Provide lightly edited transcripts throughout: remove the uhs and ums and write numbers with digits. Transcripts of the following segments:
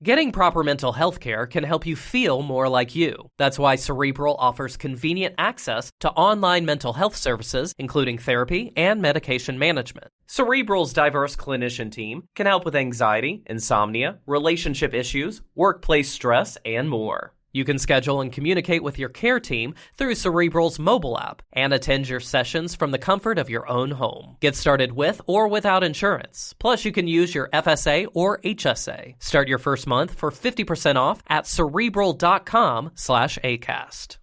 Getting proper mental health care can help you feel more like you. That's why Cerebral offers convenient access to online mental health services, including therapy and medication management. Cerebral's diverse clinician team can help with anxiety, insomnia, relationship issues, workplace stress, and more. You can schedule and communicate with your care team through Cerebral's mobile app and attend your sessions from the comfort of your own home. Get started with or without insurance. Plus, you can use your FSA or HSA. Start your first month for 50% off at Cerebral.com/ACAST.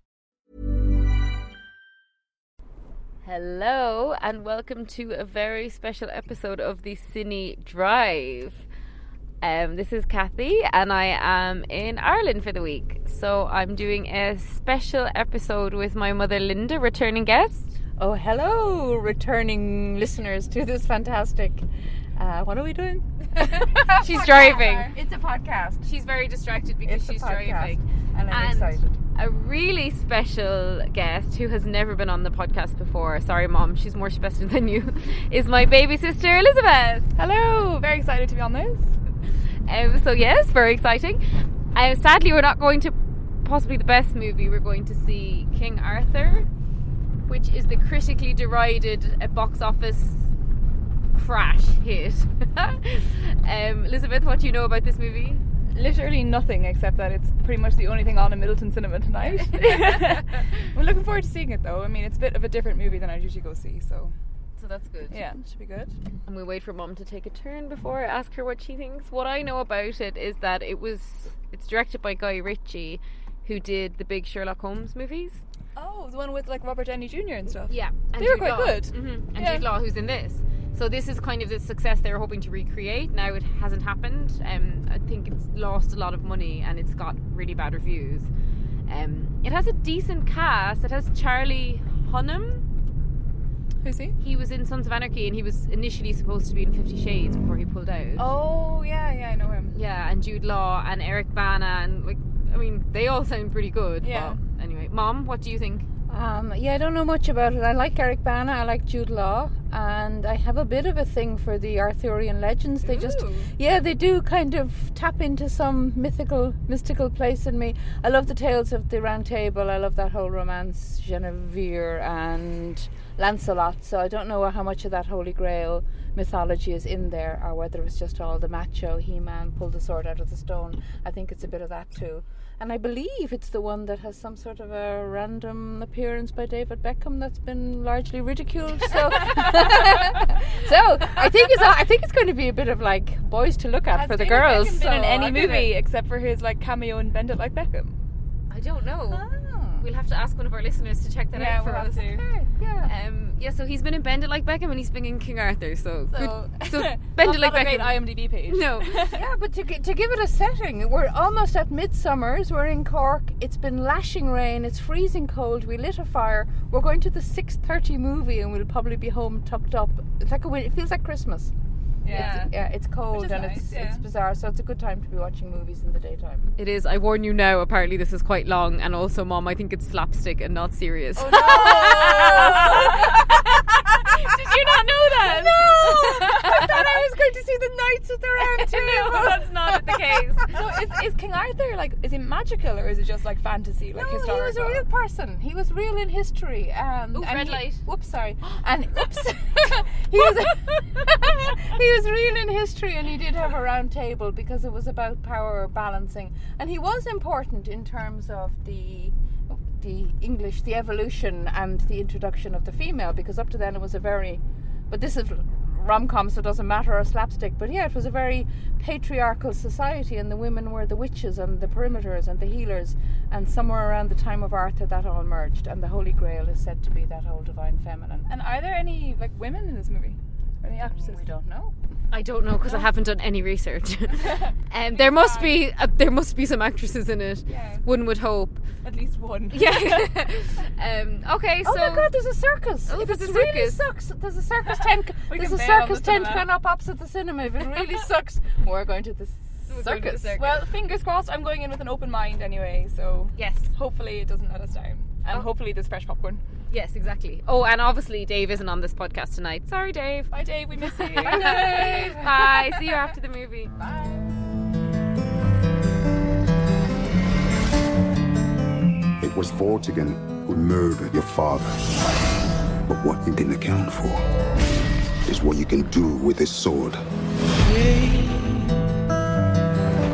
Hello, and welcome to a very special episode of the Cine Drive. This is Cathy, and I am in Ireland for the week. So I'm doing a special episode with my mother Linda, returning guest. Oh, hello, returning listeners to this fantastic... what are we doing? She's driving. It's a podcast. She's very distracted because she's driving. And I'm excited. A really special guest who has never been on the podcast before, sorry Mom, she's more special than you, is my baby sister Elizabeth. Hello, very excited to be on this. So yes, very exciting. Sadly, we're not going to possibly the best movie. We're going to see King Arthur, which is the critically derided box office crash hit. Elizabeth, what do you know about this movie? Literally nothing, except that it's pretty much the only thing on in Middleton Cinema tonight. We're looking forward to seeing it though. I mean, it's a bit of a different movie than I usually go see, so that's good. Yeah, it should be good. And we'll wait for Mum to take a turn before I ask her what she thinks. What I know about it is that it's directed by Guy Ritchie, who did the big Sherlock Holmes movies. Oh, the one with like Robert Downey Jr. and stuff. Yeah, and they were quite good. Mm-hmm. And Jude Law, who's in this. So this is kind of the success they were hoping to recreate. Now it hasn't happened. I think it's lost a lot of money and it's got really bad reviews. It has a decent cast. It has Charlie Hunnam. Who's he? He was in Sons of Anarchy, and he was initially supposed to be in 50 Shades before he pulled out. Oh, yeah, I know him. Yeah, and Jude Law and Eric Bana, and they all sound pretty good. Yeah. But anyway, Mom, what do you think? I don't know much about it. I like Eric Bana, I like Jude Law, and I have a bit of a thing for the Arthurian legends. They they do kind of tap into some mystical place in me. I love the tales of the Round Table. I love that whole romance, Guinevere and Lancelot. So I don't know how much of that Holy Grail mythology is in there, or whether it's just all the macho He-Man pulled the sword out of the stone. I think it's a bit of that too. And I believe it's the one that has some sort of a random appearance by David Beckham that's been largely ridiculed. So, so I think it's going to be a bit of like boys to look at for the girls. Has David Beckham been in any movie except for his like cameo in Bend It Like Beckham? I don't know. We'll have to ask one of our listeners to check that out for us. Okay, yeah. So he's been in Bend It Like Beckham, and he's been in King Arthur. So Bend It Like Beckham. Not a great IMDb page. No. Yeah, but to give it a setting, we're almost at Midsummer's. We're in Cork. It's been lashing rain. It's freezing cold. We lit a fire. We're going to the 6:30 movie, and we'll probably be home tucked up. It's like it feels like Christmas. Yeah. It's cold and nice, it's bizarre, so it's a good time to be watching movies in the daytime. It is. I warn you now, apparently this is quite long, and also, Mom, I think it's slapstick and not serious. Oh no! Did you not know that? No! I thought I was going to see the Knights at the Round Table. No, that's not the case. So is King Arthur is he magical, or is it just like fantasy, like historical? He was a real person. He was real in history. Red light. Whoops, sorry. And he was real in history, and he did have a round table because it was about power balancing, and he was important in terms of the evolution and the introduction of the female, because up to then it was but this is rom-com, so it doesn't matter, or slapstick, but yeah, it was a very patriarchal society, and the women were the witches and the perimeters and the healers, and somewhere around the time of Arthur that all merged, and the Holy Grail is said to be that whole divine feminine. And are there any like women in this movie? Or any actresses? We don't know. I don't know because I haven't done any research. There must be some actresses in it. Yeah. One would hope. At least one. Yeah. Okay. Oh so. my God! There's a circus. Oh, if there's it a really circus. sucks, there's a circus tent. There's a circus tent gone up opposite the cinema. If it really sucks, we're going to the circus. Well, fingers crossed. I'm going in with an open mind anyway. So Yes. hopefully it doesn't let us down, and hopefully there's fresh popcorn. Yes, exactly. Oh, and obviously Dave isn't on this podcast tonight. Sorry, Dave. Bye, Dave. We miss you. Bye, Dave. Bye. See you after the movie. Bye. was Vortigern who murdered your father. But what you didn't account for is what you can do with this sword.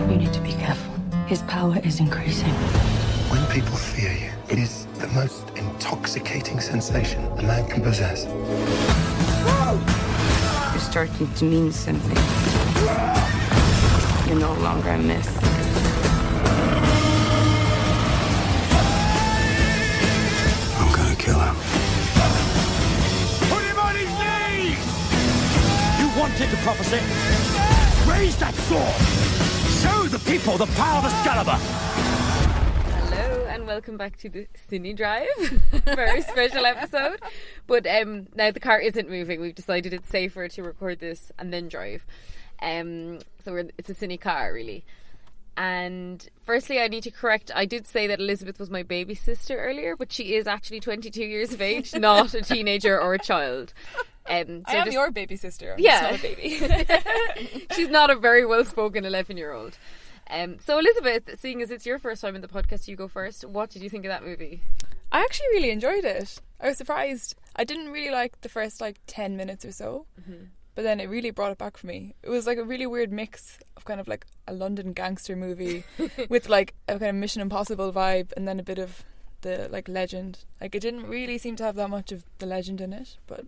You need to be careful. His power is increasing. When people fear you, it is the most intoxicating sensation a man can possess. You're starting to mean something. You're no longer a myth. I'm gonna kill him. Put him on his knees! You wanted the prophecy? Raise that sword! Show the people the power of Excalibur! Hello and welcome back to the Cine Drive. Very special episode. But now the car isn't moving. We've decided it's safer to record this and then drive. So it's a cine car, really. And firstly, I need to correct, I did say that Elizabeth was my baby sister earlier, but she is actually 22 years of age, not a teenager or a child. So I am your baby sister. I'm yeah. just not a baby. She's not a very well-spoken 11-year-old. So Elizabeth, seeing as it's your first time in the podcast, you go first. What did you think of that movie? I actually really enjoyed it. I was surprised. I didn't really like the first 10 minutes or so. Mm-hmm. But then it really brought it back for me. It was a really weird mix of kind of a London gangster movie with a kind of Mission Impossible vibe and then a bit of the legend. It didn't really seem to have that much of the legend in it, but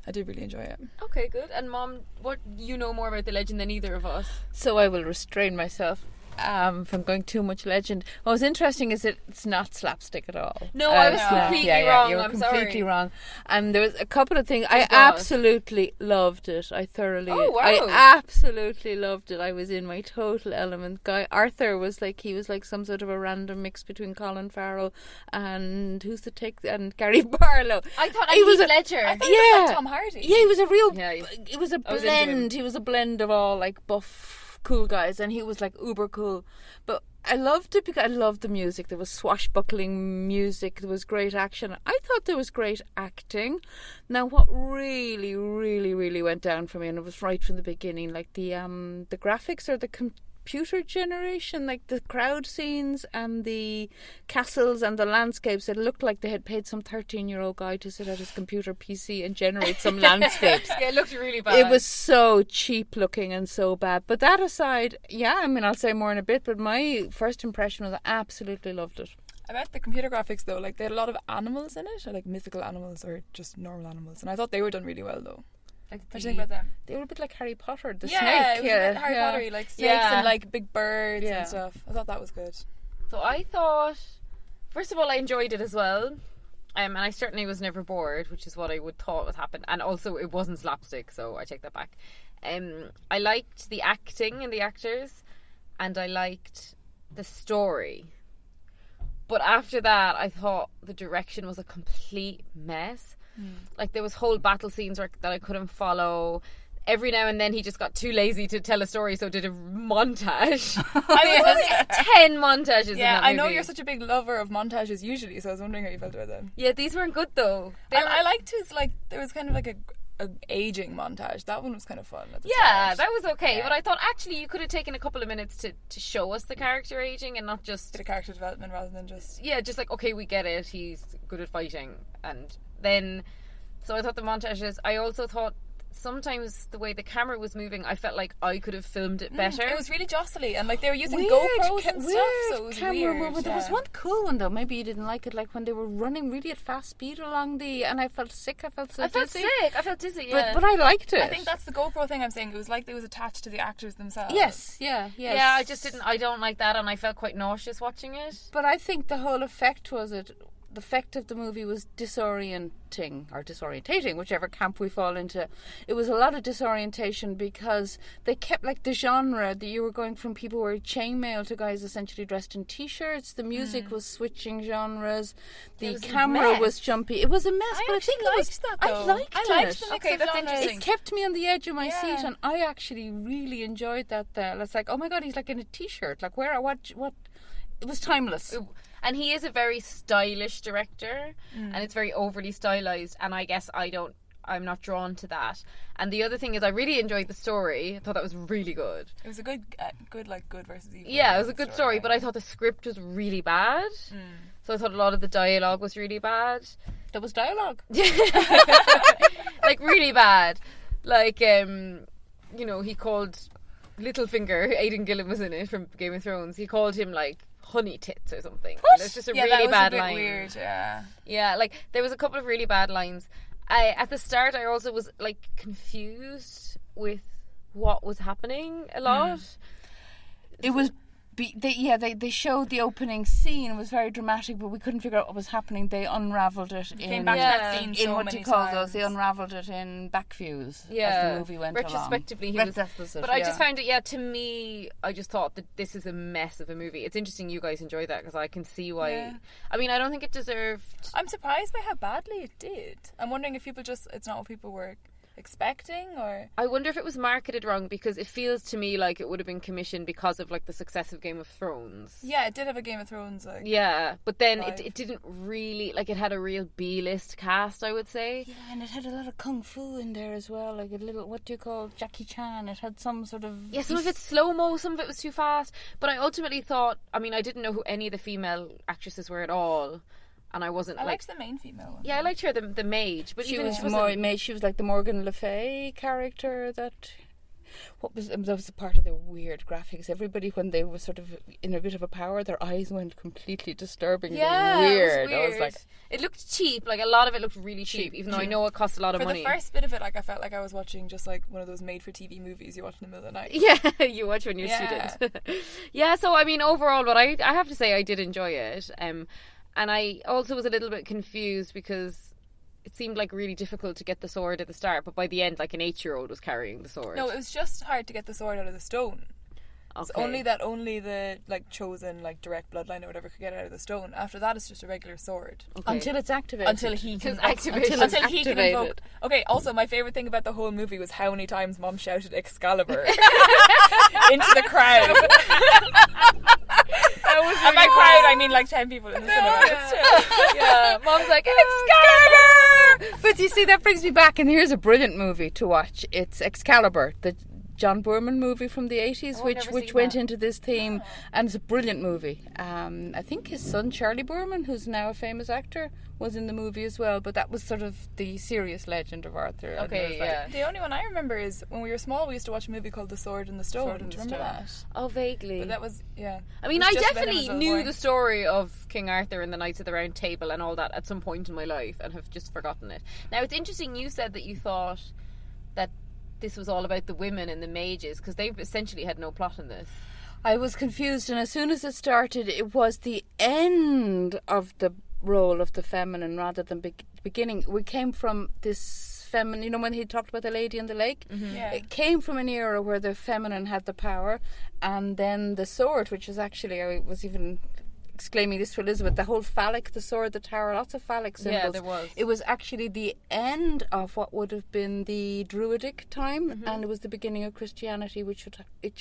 I did really enjoy it. Okay, good. And Mom, what you know more about the legend than either of us? So I will restrain myself from going too much legend. What was interesting is it's not slapstick at all. No, I was completely wrong. You were completely wrong. And there was a couple of things. I God. absolutely loved it. I thoroughly. Oh, wow. I absolutely loved it. I was in my total element. Guy Arthur was he was some sort of a random mix between Colin Farrell and and Gary Barlow. I thought he was Ledger. I thought he was Tom Hardy. Yeah, he was a real. Yeah, it was a blend. He was a blend of all buff cool guys, and he was uber cool. But I loved it because I loved the music. There was swashbuckling music, there was great action. I thought there was great acting. Now what really, really, really went down for me, and it was right from the beginning, the graphics or the computer generation, the crowd scenes and the castles and the landscapes, it looked like they had paid some 13-year-old guy to sit at his computer PC and generate some landscapes. Yeah, it looked really bad. It was so cheap looking and so bad. But that aside, I'll say more in a bit, but my first impression was I absolutely loved it. I bet the computer graphics though, they had a lot of animals in it, or mythical animals or just normal animals, and I thought they were done really well though. What do you think about them? They were a bit like Harry Potter, the snake. Yeah, it was a bit Harry Potter-y, snakes and big birds and stuff. I thought that was good. So I thought, first of all, I enjoyed it as well. And I certainly was never bored, which is what I would thought would happen. And also, it wasn't slapstick, so I take that back. I liked the acting and the actors, and I liked the story. But after that, I thought the direction was a complete mess. There was whole battle scenes that I couldn't follow. Every now and then he just got too lazy to tell a story, so did a montage. I was 10 montages in that movie. I know you're such a big lover of montages usually, so I was wondering how you felt about them. Yeah, these weren't good though. I liked his, there was kind of a aging montage. That one was kind of fun at the start. That was okay. But I thought actually you could have taken a couple of minutes to show us the character aging and not just... the character development rather than just... Yeah, just okay, we get it, he's good at fighting. And then... So I thought the montages... I also thought sometimes the way the camera was moving, I felt like I could have filmed it better. It was really jostly, and they were using GoPros and stuff, so it was camera weird. Movement. There was one cool one though, maybe you didn't like it, when they were running really at fast speed along and I felt sick, I felt dizzy. I felt dizzy, yeah. But I liked it. I think that's the GoPro thing I'm saying. It was it was attached to the actors themselves. Yes, yes. Yeah, I don't like that, and I felt quite nauseous watching it. But I think the whole effect the effect of the movie was disorientating, whichever camp we fall into. It was a lot of disorientation because they kept the genre that you were going from people who were chainmail to guys essentially dressed in t-shirts. The music was switching genres. The camera was jumpy. It was a mess. I actually liked that though. I liked it. Okay, that's interesting. It kept me on the edge of my seat, and I actually really enjoyed that. It's oh my god, he's in a t-shirt. What? It was timeless. And he is a very stylish director, and it's very overly stylized. And I guess I don't I'm not drawn to that. And the other thing is I really enjoyed the story. I thought that was really good. It was a good versus evil. Yeah, it was a good story, but I thought the script was really bad. So I thought a lot of the dialogue was really bad. There was dialogue. Like, really bad. Like, he called Littlefinger, Aidan Gillen was in it from Game of Thrones, he called him, like, honey tits or something. It's just a really bad line. Weird, yeah. Yeah, like, there was a couple of really bad lines. At the start, I also was, like, confused with what was happening a lot. It was... They showed the opening scene. It was very dramatic, but we couldn't figure out what was happening. They unravelled it in that scene in what do you call those? They unravelled it in back views as the movie went retrospectively, along. But I just found it. To me, I just thought that this is a mess of a movie. It's interesting you guys enjoyed that because I can see why. Yeah. I mean, I don't think it deserved. I'm surprised by how badly it did. I'm wondering if it's not what people were expecting, or I wonder if it was marketed wrong, because it feels to me like it would have been commissioned because of like the success of Game of Thrones. Yeah, it did have a Game of Thrones but then it didn't really, like, it had a real B-list cast, I would say. Yeah, and it had a lot of kung fu in there as well, like a little, what do you call, Jackie Chan. It had some sort of... Yeah, some of it's slow-mo, some of it was too fast, but I ultimately thought, I mean, I didn't know who any of the female actresses were at all. And I wasn't I liked the main female one. Yeah, I liked her, the mage. But she was like the Morgan Le Fay character that... that was a part of the weird graphics. Everybody, when they were sort of in a bit of a power, their eyes went completely disturbingly weird. It was weird. I was like... It looked cheap. Like, a lot of it looked really cheap, even though I know it cost a lot of money. For the first bit of it, like, I felt like I was watching just like one of those made-for-TV movies you watch in the middle of the night. Yeah, you watch when you're a student. Yeah, so, I mean, overall, but I have to say I did enjoy it. And I also was a little bit confused because it seemed like really difficult to get the sword at the start, but by the end, like, an 8-year-old was carrying the sword. No, it was just hard to get the sword out of the stone. Okay. It's only the like chosen, like, direct bloodline or whatever could get it out of the stone. After that, it's just a regular sword. Okay. Until it's activated. Until he can invoke. Okay, also, my favourite thing about the whole movie was how many times Mom shouted Excalibur into the crowd. And by crowd, I mean like 10 people in the cinema. Yeah, Mom's like, Excalibur! But you see, that brings me back, and here's a brilliant movie to watch. It's Excalibur, the John Boorman movie from the 80s, which went into this theme, and it's a brilliant movie. I think his son Charlie Boorman, who's now a famous actor, was in the movie as well, but that was sort of the serious legend of Arthur. Okay, yeah. The only one I remember is when we were small, we used to watch a movie called The Sword and the Stone. Do you remember that? Oh, vaguely. But that was, yeah. I mean, I definitely knew the story of King Arthur and the Knights of the Round Table and all that at some point in my life and have just forgotten it. Now, it's interesting you said that you thought that this was all about the women and the mages, because they essentially had no plot in this. I was confused, and as soon as it started, it was the end of the role of the feminine rather than beginning. We came from this feminine, you know, when he talked about the lady in the lake, it came from an era where the feminine had the power, and then the sword, which is actually, I was even exclaiming this to Elizabeth, the whole phallic, the sword, the tower, lots of phallic symbols. Yeah, there was. It was actually the end of what would have been the Druidic time, and it was the beginning of Christianity, which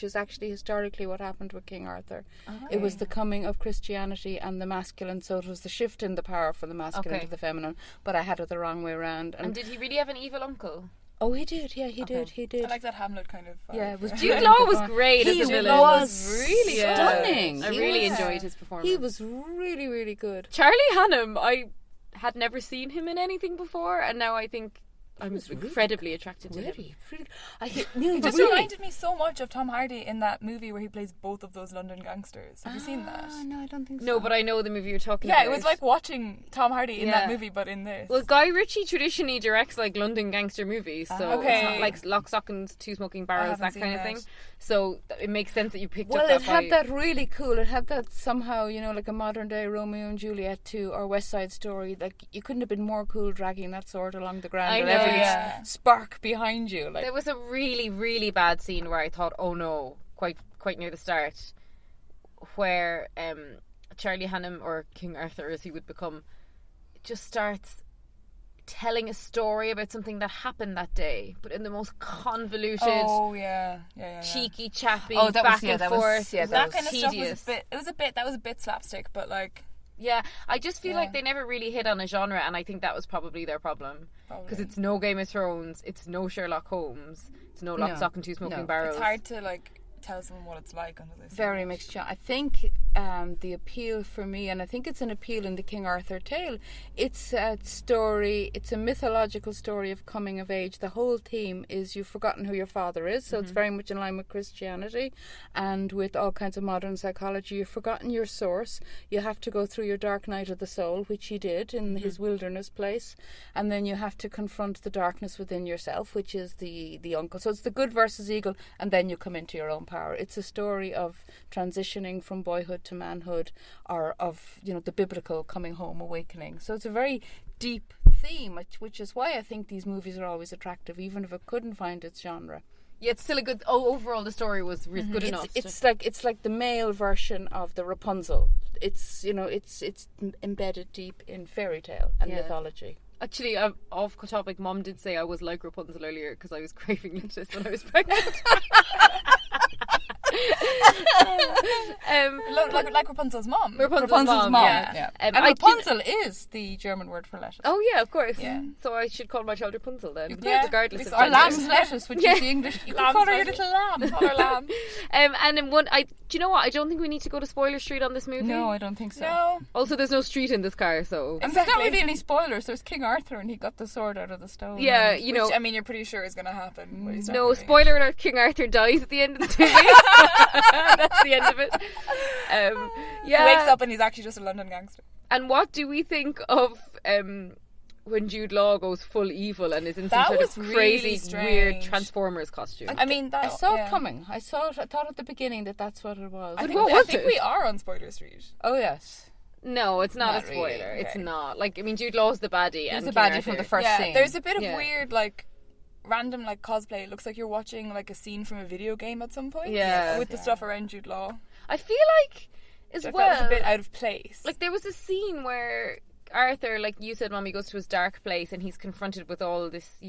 is actually historically what happened with King Arthur. It was the coming of Christianity and the masculine, so it was the shift in the power from the masculine to the feminine, but I had it the wrong way around. And did he really have an evil uncle? Oh, he did. Yeah, he did. I like that Hamlet kind of vibe. Yeah, it was Jude Law was great as a villain. He was really stunning. I really enjoyed his performance. He was really, really good. Charlie Hunnam, I had never seen him in anything before, and now I think I'm incredibly attracted to him. He just reminded me so much of Tom Hardy in that movie where he plays both of those London gangsters. Have you seen that? No, I don't think so. No, but I know the movie you're talking about. Yeah, it was like watching Tom Hardy in that movie, but in this. Well, Guy Ritchie traditionally directs like London gangster movies, so it's not like Lock, Stock and Two Smoking Barrels, that kind of thing. So it makes sense that you picked up that. Well, it had that really cool. It had that somehow, you know, like a modern day Romeo and Juliet or West Side Story. Like, you couldn't have been more cool dragging that sword along the ground and every spark behind you. Like, there was a really, really bad scene where I thought, oh no, quite near the start, where Charlie Hunnam, or King Arthur as he would become, just starts telling a story about something that happened that day, but in the most convoluted, cheeky, chappy, back and forth. That kind of stuff was a bit slapstick, but like, Yeah, I just feel like they never really hit on a genre, and I think that was probably their problem. Because it's no Game of Thrones, it's no Sherlock Holmes, it's no Lock, Stock and Two Smoking Barrels. It's hard to like tell someone what it's like until they see Very it. mixed. I think the appeal for me, and I think it's an appeal in the King Arthur tale, it's a story, it's a mythological story of coming of age. The whole theme is you've forgotten who your father is, so it's very much in line with Christianity and with all kinds of modern psychology. You've forgotten your source. You have to go through your dark night of the soul, which he did in his wilderness place, and then you have to confront the darkness within yourself, which is the uncle. So it's the good versus evil, and then you come into your own power. It's a story of transitioning from boyhood to manhood, or of the biblical coming home, awakening. So it's a very deep theme, which is why I think these movies are always attractive, even if it couldn't find its genre. Yeah, it's still a good. Overall, the story was good enough. It's like the male version of the Rapunzel. It's it's embedded deep in fairy tale and mythology. Actually, off topic, Mom did say I was like Rapunzel earlier because I was craving lettuce when I was pregnant. like Rapunzel's mom. Rapunzel's mom. Yeah. And Rapunzel is the German word for lettuce. Oh yeah, of course. Yeah. So I should call my child Rapunzel then, Yeah. regardless of Or gender. lamb's lettuce, which is the English. You can call her your little lamb. Call her lamb. And in one, do you know what? I don't think we need to go to spoiler street on this movie. No, I don't think so. No. Also, there's no street in this car, so And there's not really any spoilers. There's King Arthur and he got the sword out of the stone. yeah, and you know. You're pretty sure is going to happen. When you start No, moving. spoiler alert, King Arthur dies at the end of the movie. That's the end of it. He wakes up and he's actually just a London gangster. And what do we think of when Jude Law goes full evil and is in some That sort was of really crazy, strange. weird Transformers costume? I mean, I saw it coming. I thought at the beginning that's what it was. But I what was think it? we are on spoiler street. Oh yes. No, it's not Not a spoiler. really, It's okay. not. Like, I mean, Jude Law's the baddie. He's and the King baddie Arthur. from the first Yeah, scene. there's a bit of Yeah. weird like random like cosplay. It looks like you're watching like a scene from a video game at some point. Yeah. With the stuff around Jude Law. I feel like, as So I well, felt it was a bit out of place. like there was a scene where Arthur, like you said, Mom, he goes to his dark place and he's confronted with all this,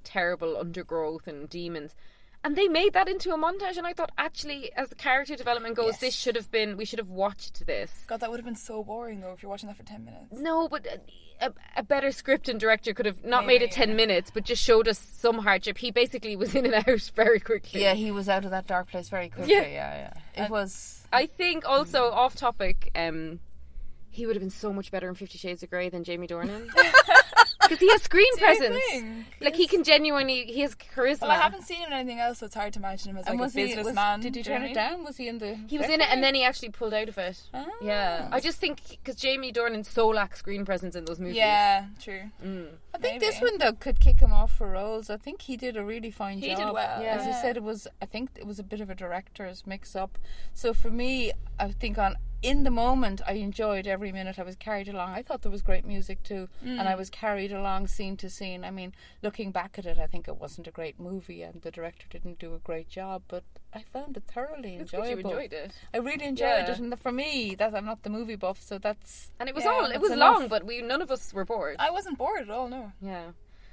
terrible undergrowth and demons. And they made that into a montage, and I thought, actually, as the character development goes, we should have watched this. God, that would have been so boring though if you're watching that for 10 minutes. No, but a better script and director could have not made it 10 minutes, but just showed us some hardship. He basically was in and out very quickly. Yeah, he was out of that dark place very quickly. Yeah. It was. I think also, off topic, he would have been so much better in 50 Shades of Grey than Jamie Dornan. Because he has screen presence. Like, he has charisma. Well, I haven't seen him in anything else, so it's hard to imagine him as like a businessman. Did he turn it down? Was he in the? He was in it, and then he actually pulled out of it. Yeah, I just think because Jamie Dornan so lacks screen presence in those movies. Yeah, true. I think this one though could kick him off for roles. I think he did a really fine job. He did well. Yeah. As I said, I think it was a bit of a director's mix-up. So for me, I think in the moment, I enjoyed every minute. I was carried along. I thought there was great music too, and I was carried along scene to scene. I mean, looking back at it, I think it wasn't a great movie, and the director didn't do a great job. But I found it thoroughly enjoyable. You enjoyed it. I really enjoyed it, and for me, I'm not the movie buff, so that's. And it was that's was enough. long, but none of us were bored. I wasn't bored at all. No. Yeah.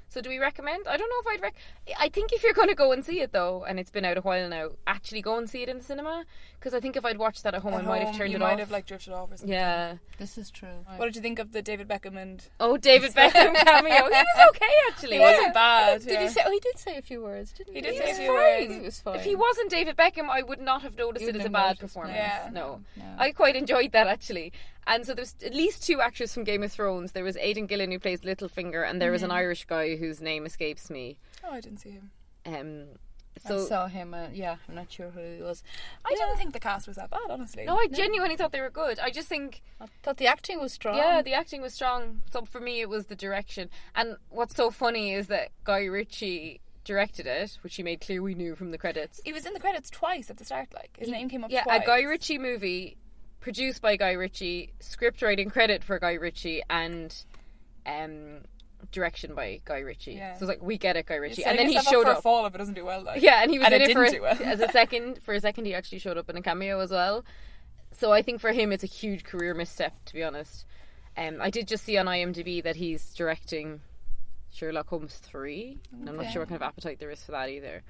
So do we recommend? I don't know if I think if you're going to go and see it though, and it's been out a while now, actually go and see it in the cinema. Because I think if I'd watched that at home, I might have turned it off. You might have like drifted off or something. Yeah. This is true. What did you think of the David Beckham and? Oh, David Beckham cameo. He was okay actually. He wasn't bad. Did he say? Oh, he did say a few words, didn't he? He did He say a was few fine. words. It was fine. If he wasn't David Beckham, I would not have noticed You it as a wouldn't bad have noticed, performance. yeah. No. No. I quite enjoyed that actually. And so there's at least 2 actors from Game of Thrones. There was Aidan Gillen who plays Littlefinger, and there was an Irish guy whose name escapes me. Oh, I didn't see him. So I saw him. I'm not sure who he was. I didn't think the cast was that bad, honestly. no, I genuinely thought they were good. I just think, I thought the acting was strong. yeah, the acting was strong. So for me, it was the direction. And what's so funny is that Guy Ritchie directed it, which he made clear we knew from the credits. He was in the credits twice at the start. Like his name came up. Yeah, twice. a Guy Ritchie movie produced by Guy Ritchie, script writing credit for Guy Ritchie, and direction by Guy Ritchie. Yeah. So it's like, we get it, Guy You're Ritchie. setting And then he yourself up showed for up. a fall if it doesn't do well. Like. Yeah, and he was And in it it for didn't do well. as a second. For a second, he actually showed up in a cameo as well. So I think for him, it's a huge career misstep, to be honest. I did just see on IMDb that he's directing Sherlock Holmes 3. And I'm not sure what kind of appetite there is for that either.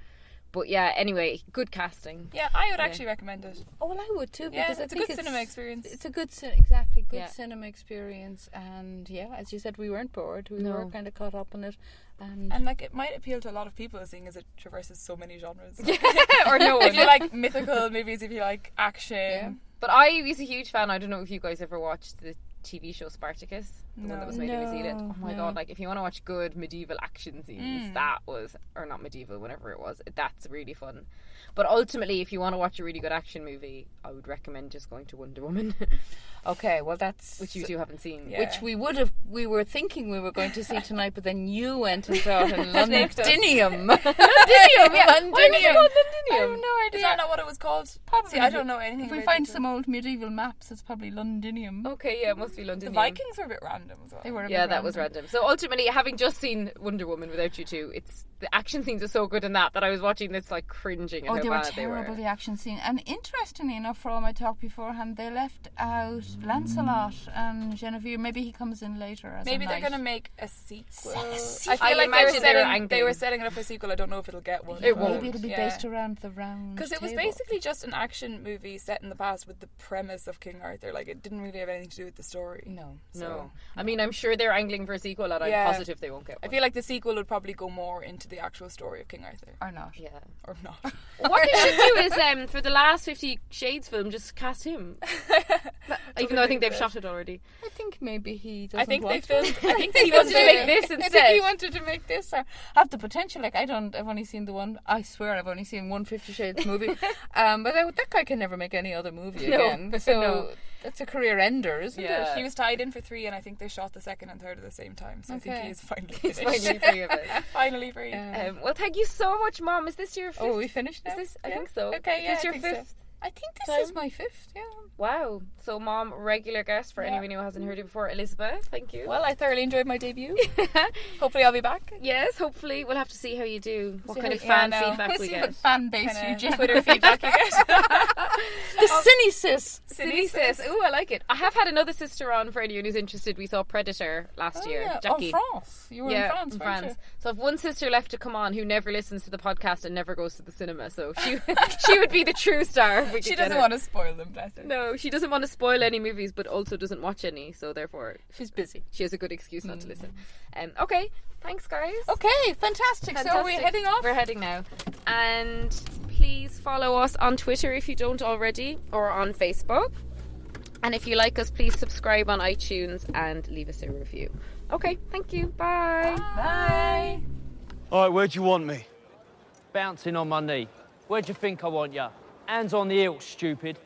But yeah, anyway, good casting. Yeah, I would actually recommend it. Oh, well, I would too. Yeah, Because I it's a think good cinema experience. It's a good, good Yeah. cinema experience. And yeah, as you said, we weren't bored. We No. were kind of caught up in it. And And it might appeal to a lot of people, seeing as it traverses so many genres. Or no If one. you like mythical movies, if you like action. Yeah. But I was a huge fan. I don't know if you guys ever watched the TV show Spartacus, the one that was made in New Zealand. Oh my god! Like, if you want to watch good medieval action scenes, that was, or not medieval, whatever it was, that's really fun. But ultimately, if you want to watch a really good action movie, I would recommend just going to Wonder Woman, okay, well, that's which you two haven't seen. Yeah. which we were thinking we were going to see tonight, but then you went and saw it in Londinium. Londinium, yeah. Londinium. Why was it called I have Londinium? no Is idea. that not what it was called? Probably. See, I don't know anything If we about find it. some old medieval maps, it's probably Londinium. Okay, yeah, it must be The Londinium. Vikings were a bit random as well. They were a Yeah, bit that was random. So ultimately, having just seen Wonder Woman without you two, it's the action scenes are so good in that I was watching this like cringing at Oh, how they were bad terrible, they were. the action scene. And interestingly enough, for all my talk beforehand, they left out Lancelot and Genevieve. Maybe he comes in later as Maybe a they're knight. going to make a sequel. I I feel like imagine they were setting it up for a sequel. I don't know if it'll get one. It won't. Maybe it'll be based around the round Because it was table. basically just an action movie set in the past with the premise of King Arthur. Like, it didn't really have anything to do with the story. No. No, I mean, I'm sure they're angling for a sequel, and I'm Yeah. positive they won't get I one. feel like the sequel would probably go more into the actual story of King Arthur. Or not. Yeah. Or not. What they should do is, for the last 50 Shades film, just cast him. Even though I think they've shot it already. I think maybe he doesn't I think they want filmed. to. I think they He wanted filmed to it. make this I think instead. he wanted to make this or have the potential. Like, I've only seen the one. I swear I've only seen one 50 Shades movie. But that guy can never make any other movie No, again. So no. that's a career ender, isn't Yeah. it? He was tied in for 3, and I think they shot the second and third at the same time. So I think Okay. he is finally He's finished. finally free of it. Finally free. Well, thank you so much, Mom. Is this your fifth? Oh, we finished now? Is this? I Yeah. think so. Okay, Is yeah, this your I think so. fifth? I think this time? is my fifth, yeah. Wow. So, Mom, regular guest for anyone who hasn't heard it before. Elizabeth, thank you. Well, I thoroughly enjoyed my debut. Hopefully I'll be back. Yes, hopefully. We'll have to see how you do. What See kind how- of fan yeah, no. feedback We'll we see get. what fan base you Kinda get. Twitter feedback you get. The Cine Sis. Silly sis. Ooh, I like it. I have had another sister on for anyone who's interested. We saw Predator last year. Yeah. Jackie. Oh, France. You were in France, in weren't France. So I've one sister left to come on who never listens to the podcast and never goes to the cinema. So she would be the true star. If we She could get doesn't her. want to spoil them, bless her. No, she doesn't want to spoil any movies, but also doesn't watch any. So therefore, you? She's busy. she has a good excuse not to listen. Okay, thanks, guys. Okay, fantastic. So are we Fantastic. heading off? We're heading now. And please follow us on Twitter if you don't already, or on Facebook. And if you like us, please subscribe on iTunes and leave us a review. Okay, thank you. Bye. Bye. All right, where'd you want me? Bouncing on my knee. Where'd you think I want ya? Hands on the hilt, stupid.